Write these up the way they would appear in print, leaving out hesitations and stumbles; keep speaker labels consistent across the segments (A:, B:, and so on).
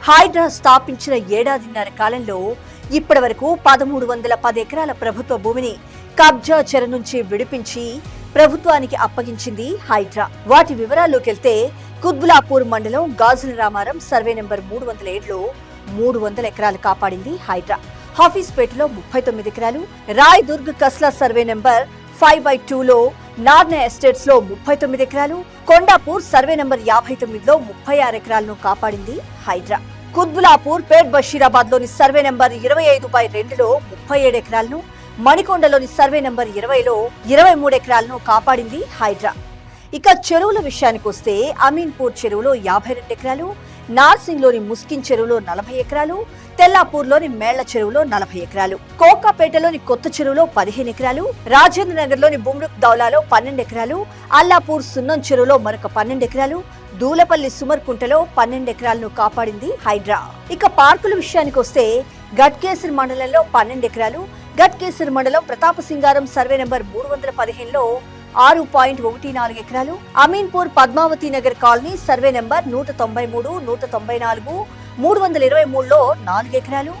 A: హైడ్రా స్థాపించిన ఏడాదిన్నర కాలంలో ఇప్పటి వరకు 1310 ఎకరాల ప్రభుత్వ భూమిని కబ్జా చెర నుంచి విడిపించి ప్రభుత్వానికి అప్పగించింది హైడ్రా. వాటి వివరాల్లోకి వెళ్తే కుత్బులాపూర్ మండలం గాజుల రామారం సర్వే నెంబర్ 307లో 300 ఎకరాలు కాపాడింది హైడ్రా. హాఫీస్పేటలో 39 ఎకరాలు, రాయదుర్గ్ కస్లా సర్వే నెంబర్ 5/2లో నార్న ఎస్టేట్స్ లో 39 ఎకరాలు, కొండాపూర్ సర్వే నంబర్ 59లో 36 ఎకరాలను కాపాడింది హైడ్రా. కుత్బులాపూర్ పేట్ బషీరాబాద్ లోని సర్వే నంబర్ 25/2లో 37 ఎకరాలను, మణికొండలోని సర్వే నంబర్ 20లో 23 ఎకరాలను కాపాడింది హైడ్రా. ఇక చెరువుల విషయానికి వస్తే అమీన్పూర్ చెరువులో 52 ఎకరాలు, నార్సింగ్లోని ముస్కిన్ చెరువులో 40 ఎకరాలు, తెల్లాపూర్లోని మేళ్ల చెరువులో 40 ఎకరాలు, కోకాపేటలోని కొత్త చెరువులో 15 ఎకరాలు, రాజేంద్ర నగర్లోని బుమ్రుక్ దౌలాలో 12 ఎకరాలు, అల్లాపూర్ సున్నం చెరువులో మరొక 12 ఎకరాలు, దూలపల్లి సుమర్కుంటలో 12 ఎకరాలను కాపాడింది హైడ్రా. ఇక పార్కుల విషయానికి వస్తే గట్కేసర్ మండలంలో 12 ఎకరాలు, గట్కేసర్ మండలం ప్రతాపసింగారం సర్వే నెంబర్ 315లో 6.14 ఎకరాలు, Ameenpur Padmavati Nagar colony survey number 193, 194, 323లో 4 ఎకరాలు,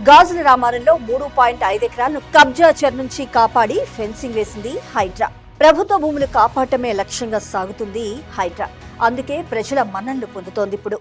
A: గాజుల రామారంలో 3.5 ఎకరాలను కబ్జా చెర్ నుంచి కాపాడి ఫెన్సింగ్ వేసింది హైడ్రా. ప్రభుత్వ భూములు కాపాడటమే లక్ష్యంగా సాగుతుంది హైడ్రా. అందుకే ప్రజల మన్ననలు పొందుతోంది ఇప్పుడు.